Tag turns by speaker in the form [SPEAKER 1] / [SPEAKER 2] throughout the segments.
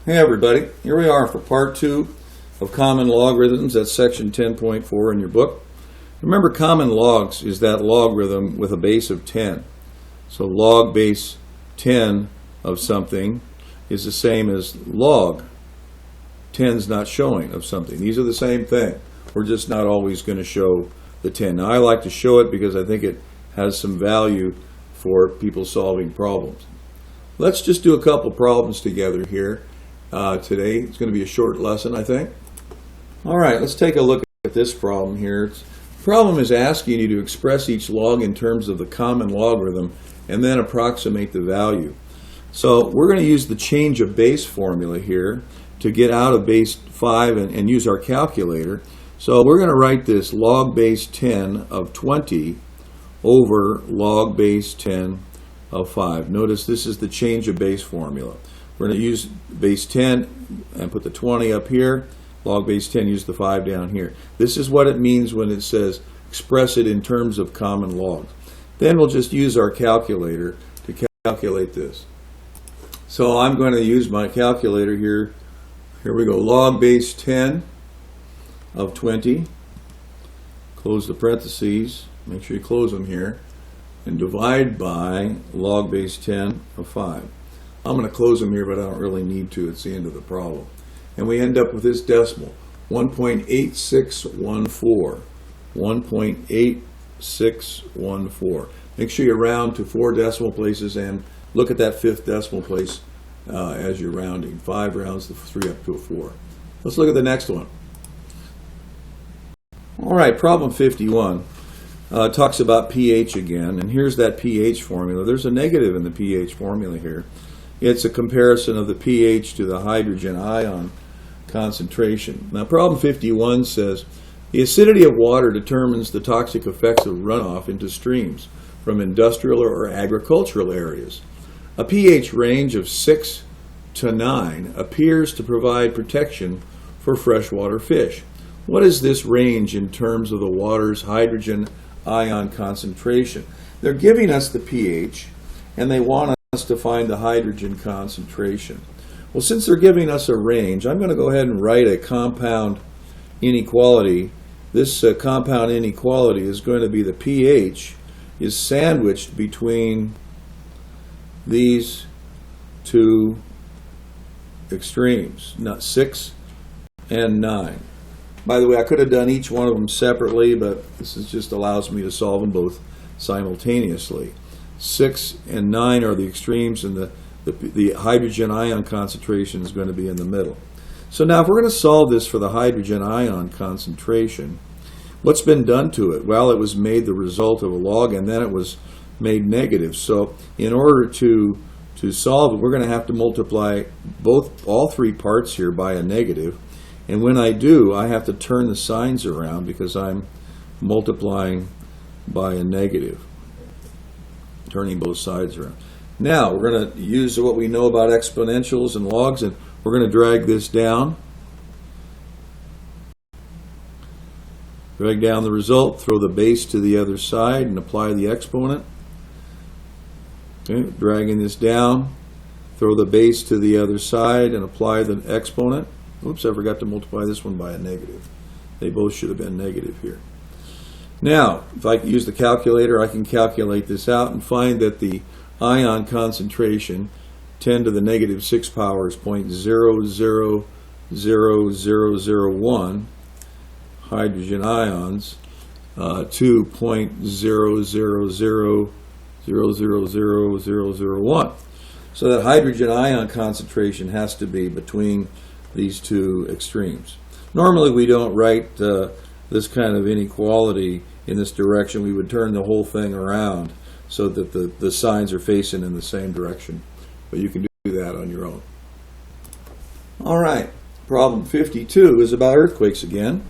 [SPEAKER 1] Hey everybody, here we are for part 2 of common logarithms. That's section 10.4 in your book. Remember, common logs is that logarithm with a base of 10. So log base 10 of something is the same as log 10's not showing of something. These are the same thing. We're just not always going to show the 10. Now I like to show it because I think it has some value for people solving problems. Let's just do a couple problems together here. Today it's going to be a short lesson, I think. All right, let's take a look at this problem here. The problem is asking you to express each log in terms of the common logarithm and then approximate the value. So we're going to use the change of base formula here to get out of base 5 and use our calculator. So we're going to write this log base 10 of 20 over log base 10 of 5. Notice this is the change of base formula. We're going to use base 10 and put the 20 up here. Log base 10, use the 5 down here. This is what it means when it says express it in terms of common logs. Then we'll just use our calculator to calculate this. So I'm going to use my calculator here. Here we go. Log base 10 of 20. Close the parentheses. Make sure you close them here. And divide by log base 10 of 5. I'm going to close them here, but I don't really need to. It's the end of the problem. And we end up with this decimal, 1.8614. 1.8614. Make sure you round to 4 decimal places and look at that 5th decimal place as you're rounding. 5 rounds the 3 up to a 4. Let's look at the next one. All right, problem 51 talks about pH again, and here's that pH formula. There's a negative in the pH formula here. It's a comparison of the pH to the hydrogen ion concentration. Now, problem 51 says, the acidity of water determines the toxic effects of runoff into streams from industrial or agricultural areas. A pH range of 6 to 9 appears to provide protection for freshwater fish. What is this range in terms of the water's hydrogen ion concentration? They're giving us the pH, and they want us to find the hydrogen concentration. Well, since they're giving us a range, I'm going to go ahead and write a compound inequality. This compound inequality is going to be the pH is sandwiched between these two extremes, not 6 and 9. By the way, I could have done each one of them separately, but this just allows me to solve them both simultaneously. 6 and 9 are the extremes, and the hydrogen ion concentration is going to be in the middle. So now if we're going to solve this for the hydrogen ion concentration, what's been done to it? Well, it was made the result of a log, and then it was made negative. So in order to solve it, we're going to have to multiply all 3 parts here by a negative. And when I do, I have to turn the signs around because I'm multiplying by a negative. Turning both sides around. Now we're going to use what we know about exponentials and logs, and we're going to drag this down. Drag down the result, throw the base to the other side, and apply the exponent. Okay, dragging this down, throw the base to the other side, and apply the exponent. Oops, I forgot to multiply this one by a negative. They both should have been negative here. Now, if I use the calculator, I can calculate this out and find that the ion concentration, 10 to the negative 6 power, is 0.000001 hydrogen ions to 0.0000001. So that hydrogen ion concentration has to be between these two extremes. Normally we don't write this kind of inequality in this direction. We would turn the whole thing around so that the signs are facing in the same direction. But you can do that on your own. All right, problem 52 is about earthquakes again.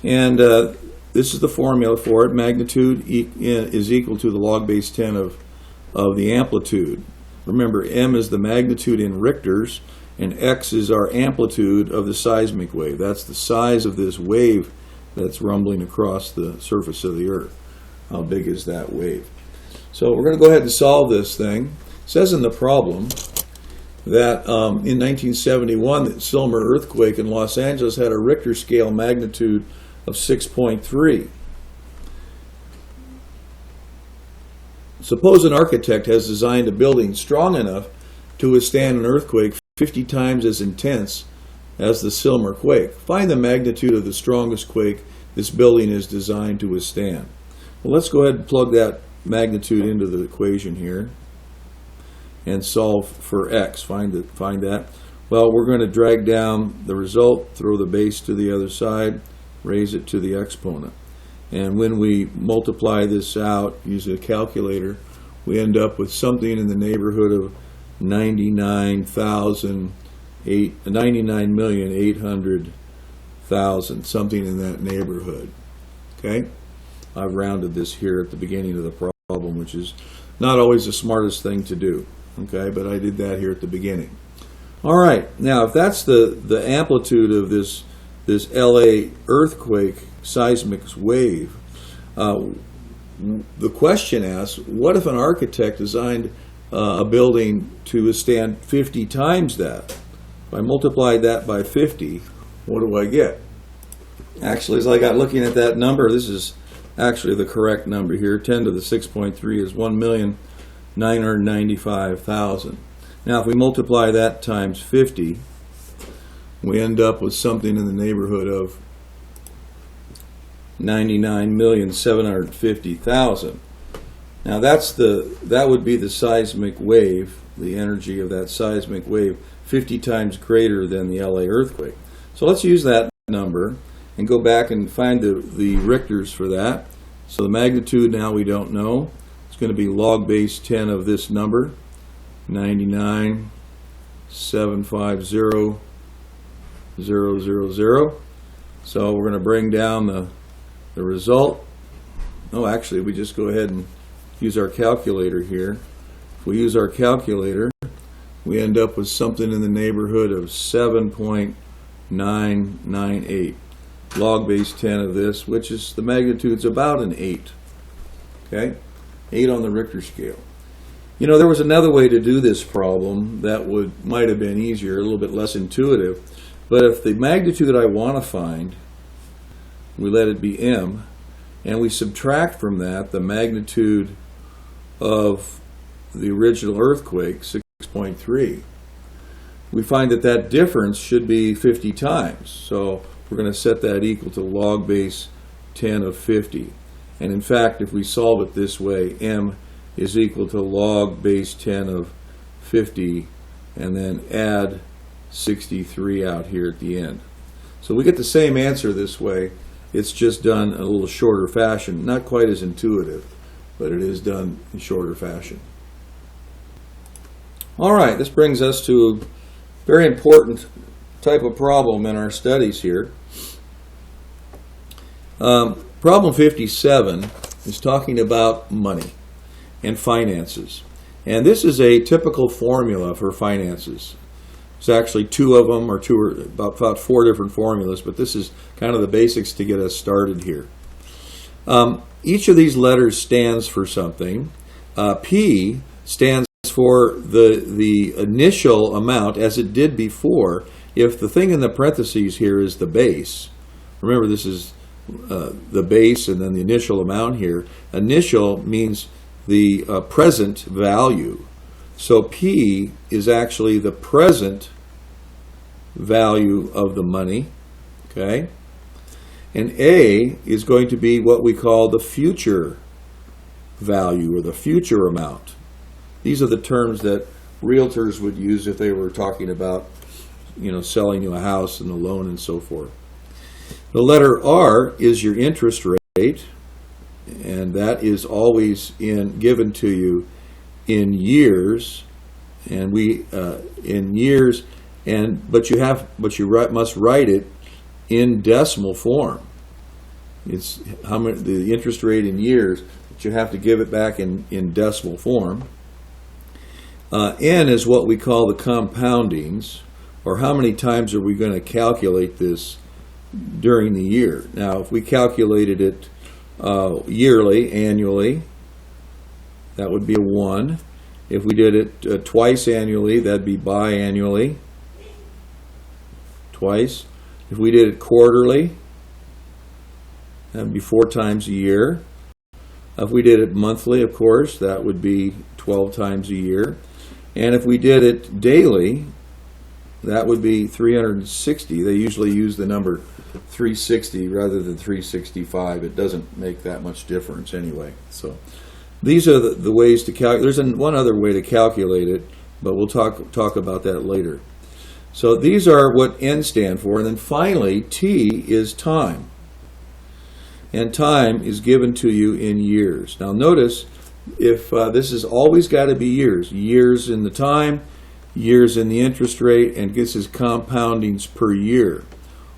[SPEAKER 1] And this is the formula for it. Magnitude is equal to the log base 10 of the amplitude. Remember, m is the magnitude in Richters, and x is our amplitude of the seismic wave. That's the size of this wave that's rumbling across the surface of the earth. How big is that wave? So we're going to go ahead and solve this thing. It says in the problem, that in 1971, the Silmer earthquake in Los Angeles had a Richter scale magnitude of 6.3. Suppose an architect has designed a building strong enough to withstand an earthquake 50 times as intense as the Silmer quake. Find the magnitude of the strongest quake this building is designed to withstand. Well, let's go ahead and plug that magnitude into the equation here and solve for x. Find that. Well, we're going to drag down the result, throw the base to the other side, raise it to the exponent. And when we multiply this out using a calculator, we end up with something in the neighborhood of 99,800,000, something in that neighborhood. Okay? I've rounded this here at the beginning of the problem, which is not always the smartest thing to do. Okay, but I did that here at the beginning. All right, now if that's the amplitude of this LA earthquake seismic wave, the question asks, what if an architect designed a building to withstand 50 times that? If I multiply that by 50, what do I get? Actually, as I got looking at that number, this is actually the correct number here. 10 to the 6.3 is 1,995,000. Now, if we multiply that times 50, we end up with something in the neighborhood of 99,750,000. Now, that would be the seismic wave, the energy of that seismic wave, 50 times greater than the LA earthquake. So let's use that number and go back and find the Richters for that. So the magnitude now we don't know. It's going to be log base 10 of this number, 99,750,000. So we're going to bring down the result. No, actually, we just go ahead and use our calculator here. If we use our calculator, we end up with something in the neighborhood of 7.998. Log base 10 of this, which is the magnitude's about an 8. Okay? 8 on the Richter scale. You know, there was another way to do this problem that might have been easier, a little bit less intuitive. But if the magnitude I want to find, we let it be m, and we subtract from that the magnitude of the original earthquake, 6.3, we find that difference should be 50 times. So we're going to set that equal to log base 10 of 50. And in fact, if we solve it this way, m is equal to log base 10 of 50, and then add 63 out here at the end. So we get the same answer this way. It's just done in a little shorter fashion. Not quite as intuitive, but it is done in shorter fashion. All right, this brings us to a very important type of problem in our studies here. Problem 57 is talking about money and finances. And this is a typical formula for finances. There's actually two of them, or about 4 different formulas, but this is kind of the basics to get us started here. Each of these letters stands for something. P stands for the initial amount, as it did before. If the thing in the parentheses here is the base, remember this is the base and then the initial amount here. Initial means the present value. So P is actually the present value of the money, okay? And A is going to be what we call the future value or the future amount. These are the terms that realtors would use if they were talking about, you know, selling you a house and a loan and so forth. The letter R is your interest rate, and that is always given to you in years, and but you must write it in decimal form. It's how many the interest rate in years, but you have to give it back in decimal form. N is what we call the compoundings, or how many times are we going to calculate this during the year. Now, if we calculated it annually, that would be a 1. If we did it twice annually, that'd be biannually, twice. If we did it quarterly, that'd be 4 times a year. If we did it monthly, of course, that would be 12 times a year. And if we did it daily, that would be 360. They usually use the number 360 rather than 365. It doesn't make that much difference anyway. So these are the ways to calculate. There's one other way to calculate it, but we'll talk about that later. So these are what N stand for. And then finally, T is time. And time is given to you in years. Now notice, if this has always got to be years. Years in the time, years in the interest rate, and this is compoundings per year.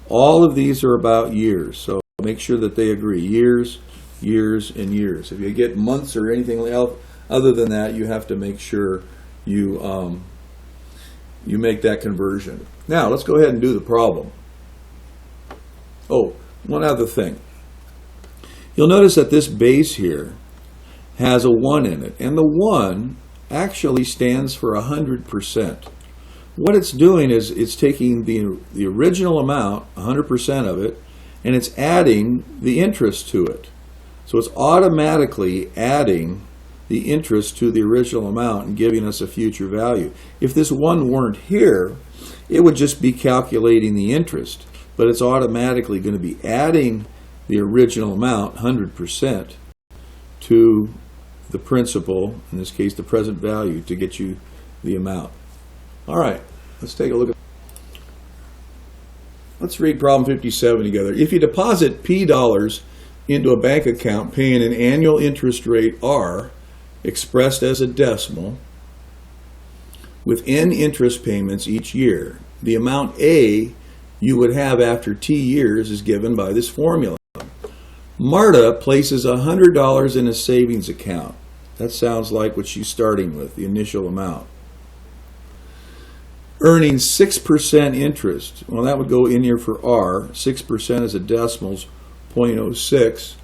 [SPEAKER 1] All of these are about years, so make sure that they agree. Years, years, and years. If you get months or anything else other than that, you have to make sure you make that conversion. Now, let's go ahead and do the problem. Oh, one other thing. You'll notice that this base here has a 1 in it, and the 1 actually stands for 100%. What it's doing is it's taking the original amount, 100% of it, and it's adding the interest to it. So it's automatically adding the interest to the original amount and giving us a future value. If this 1 weren't here, it would just be calculating the interest, but it's automatically going to be adding the original amount, 100%, to the principal, in this case the present value, to get you the amount. All right, let's take a look at. Let's read problem 57 together. If you deposit P dollars into a bank account paying an annual interest rate R, expressed as a decimal, with N interest payments each year, the amount A you would have after T years is given by this formula. Marta places $100 in a savings account. That sounds like what she's starting with, the initial amount. Earning 6% interest. Well, that would go in here for R. 6% as a decimal is 0.06.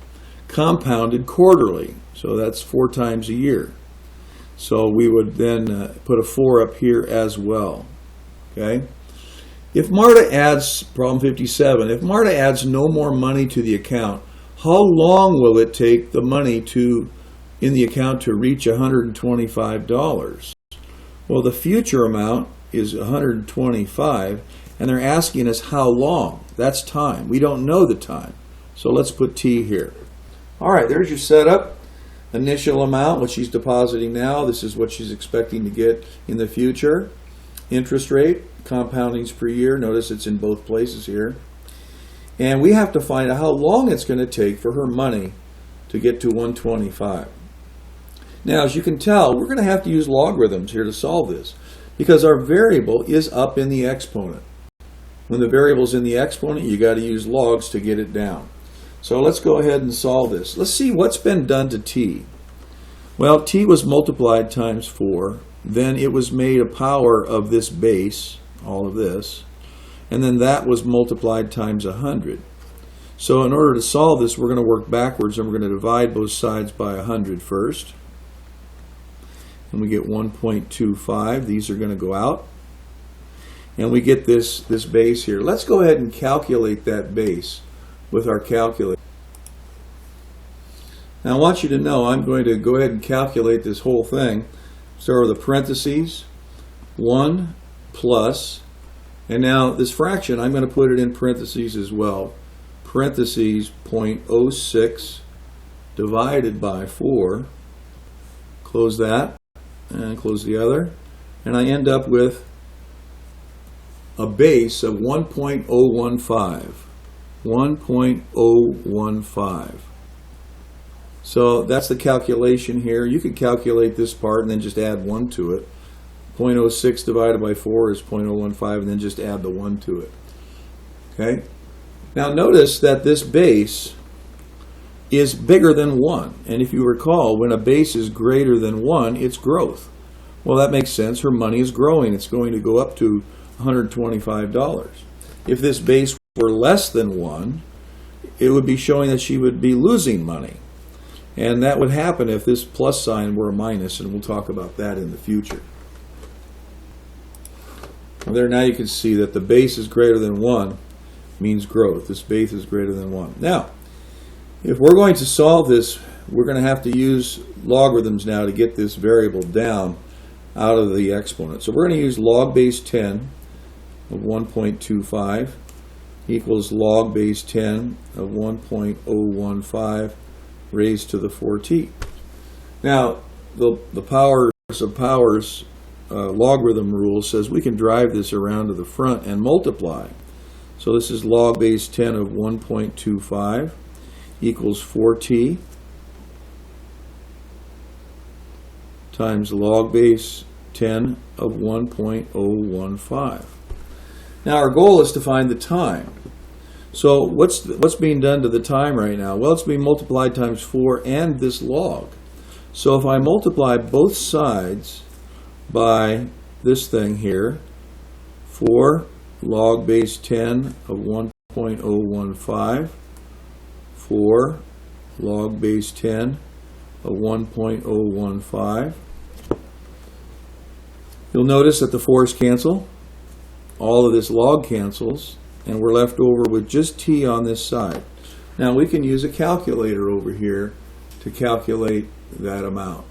[SPEAKER 1] Compounded quarterly. So that's 4 times a year. So we would then put a 4 up here as well. Okay? If Marta adds, problem 57, if Marta adds no more money to the account, how long will it take the money in the account to reach $125? Well, the future amount is $125, and they're asking us how long. That's time. We don't know the time. So let's put T here. All right, there's your setup. Initial amount, what she's depositing now. This is what she's expecting to get in the future. Interest rate, compoundings per year. Notice it's in both places here. And we have to find out how long it's going to take for her money to get to 125. Now, as you can tell, we're going to have to use logarithms here to solve this because our variable is up in the exponent. When the variable's in the exponent, you got to use logs to get it down. So let's go ahead and solve this. Let's see what's been done to T. Well, T was multiplied times 4. Then it was made a power of this base, all of this. And then that was multiplied times 100. So in order to solve this, we're going to work backwards, and we're going to divide both sides by 100 first. And we get 1.25. These are going to go out. And we get this base here. Let's go ahead and calculate that base with our calculator. Now I want you to know I'm going to go ahead and calculate this whole thing. Start with the parentheses, 1 plus, and now this fraction, I'm going to put it in parentheses as well. Parentheses 0.06 divided by 4. Close that and close the other. And I end up with a base of 1.015. 1.015. So that's the calculation here. You could calculate this part and then just add 1 to it. 0.06 divided by 4 is 0.015, and then just add the 1 to it. Okay? Now notice that this base is bigger than 1. And if you recall, when a base is greater than 1, it's growth. Well, that makes sense. Her money is growing. It's going to go up to $125. If this base were less than 1, it would be showing that she would be losing money. And that would happen if this plus sign were a minus, and we'll talk about that in the future. And there, now you can see that the base is greater than 1 means growth. This base is greater than 1. Now, if we're going to solve this, we're going to have to use logarithms now to get this variable down out of the exponent. So we're going to use log base 10 of 1.25 equals log base 10 of 1.015 raised to the 4t. Now, the powers of powers logarithm rule says we can drive this around to the front and multiply. So this is log base 10 of 1.25 equals 4t times log base 10 of 1.015. Now our goal is to find the time. So what's being done to the time right now? Well, it's being multiplied times 4 and this log. So if I multiply both sides by this thing here, 4 log base 10 of 1.015, 4 log base 10 of 1.015. You'll notice that the 4's cancel. All of this log cancels, and we're left over with just t on this side. Now we can use a calculator over here to calculate that amount.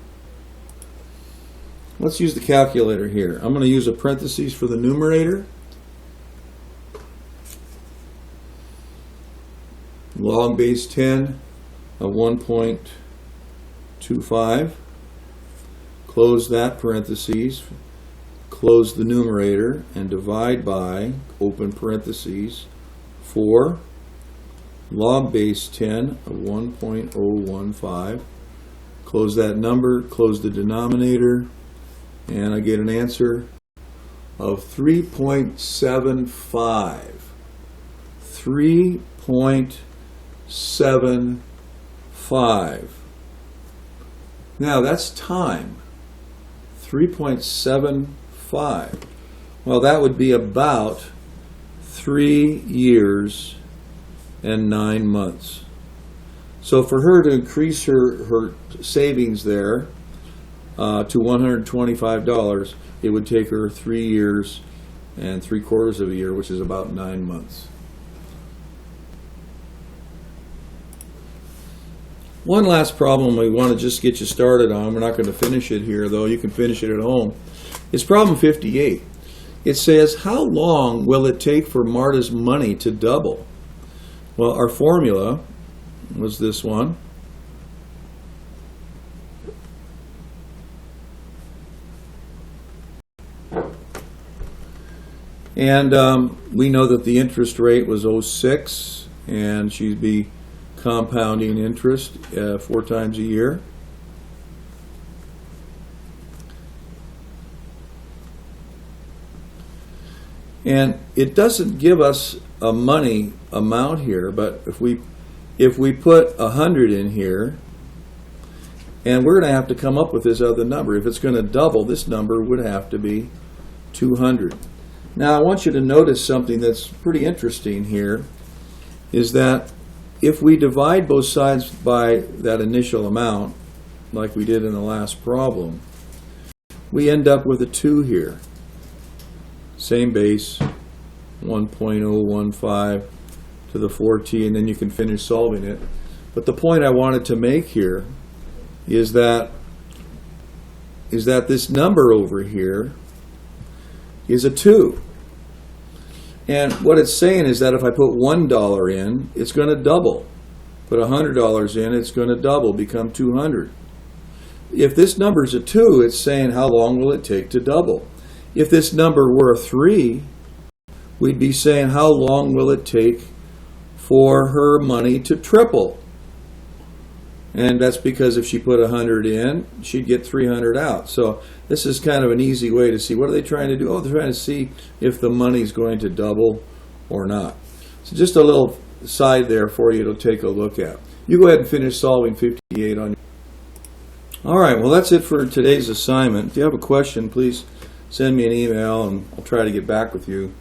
[SPEAKER 1] Let's use the calculator here. I'm going to use a parentheses for the numerator. Log base 10 of 1.25. Close that parentheses. Close the numerator and divide by, open parentheses, 4 log base 10 of 1.015. Close that number, close the denominator, and I get an answer of 3.75. 3.75. Now that's time. 3.75. Well, that would be about 3 years and 9 months. So for her to increase her savings there to $125, it would take her 3 years and 3/4 of a year, which is about 9 months. One last problem we want to just get you started on. We're not going to finish it here, though. You can finish it at home. It's problem 58. It says, how long will it take for Marta's money to double? Well, our formula was this one. And we know that the interest rate was 0.6, and she'd be compounding interest 4 times a year. And it doesn't give us a money amount here, but if we put 100 in here, and we're going to have to come up with this other number. If it's going to double, this number would have to be 200. Now I want you to notice something that's pretty interesting here, is that if we divide both sides by that initial amount, like we did in the last problem, we end up with a 2 here. Same base, 1.015 to the 4t, and then you can finish solving it. But the point I wanted to make here is that this number over here is a 2. And what it's saying is that if I put $1 in, it's going to double. Put $100 in, it's going to double, become 200. If this number is a 2, it's saying how long will it take to double? If this number were a 3, we'd be saying how long will it take for her money to triple? And that's because if she put 100 in, she'd get 300 out. So this is kind of an easy way to see, what are they trying to do? Oh, they're trying to see if the money's going to double or not. So just a little side there for you to take a look at. You go ahead and finish solving 58 on your... All right, well, that's it for today's assignment. If you have a question, please send me an email and I'll try to get back with you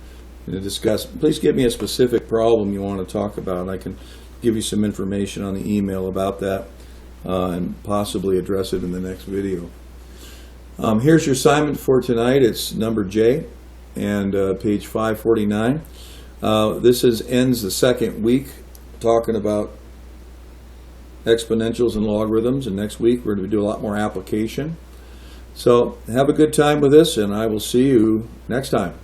[SPEAKER 1] to discuss. Please give me a specific problem you want to talk about. I can give you some information on the email about that. and possibly address it in the next video. Here's your assignment for tonight. It's number J and page 549. This ends the second week talking about exponentials and logarithms, and next week we're going to do a lot more application. So have a good time with this, and I will see you next time.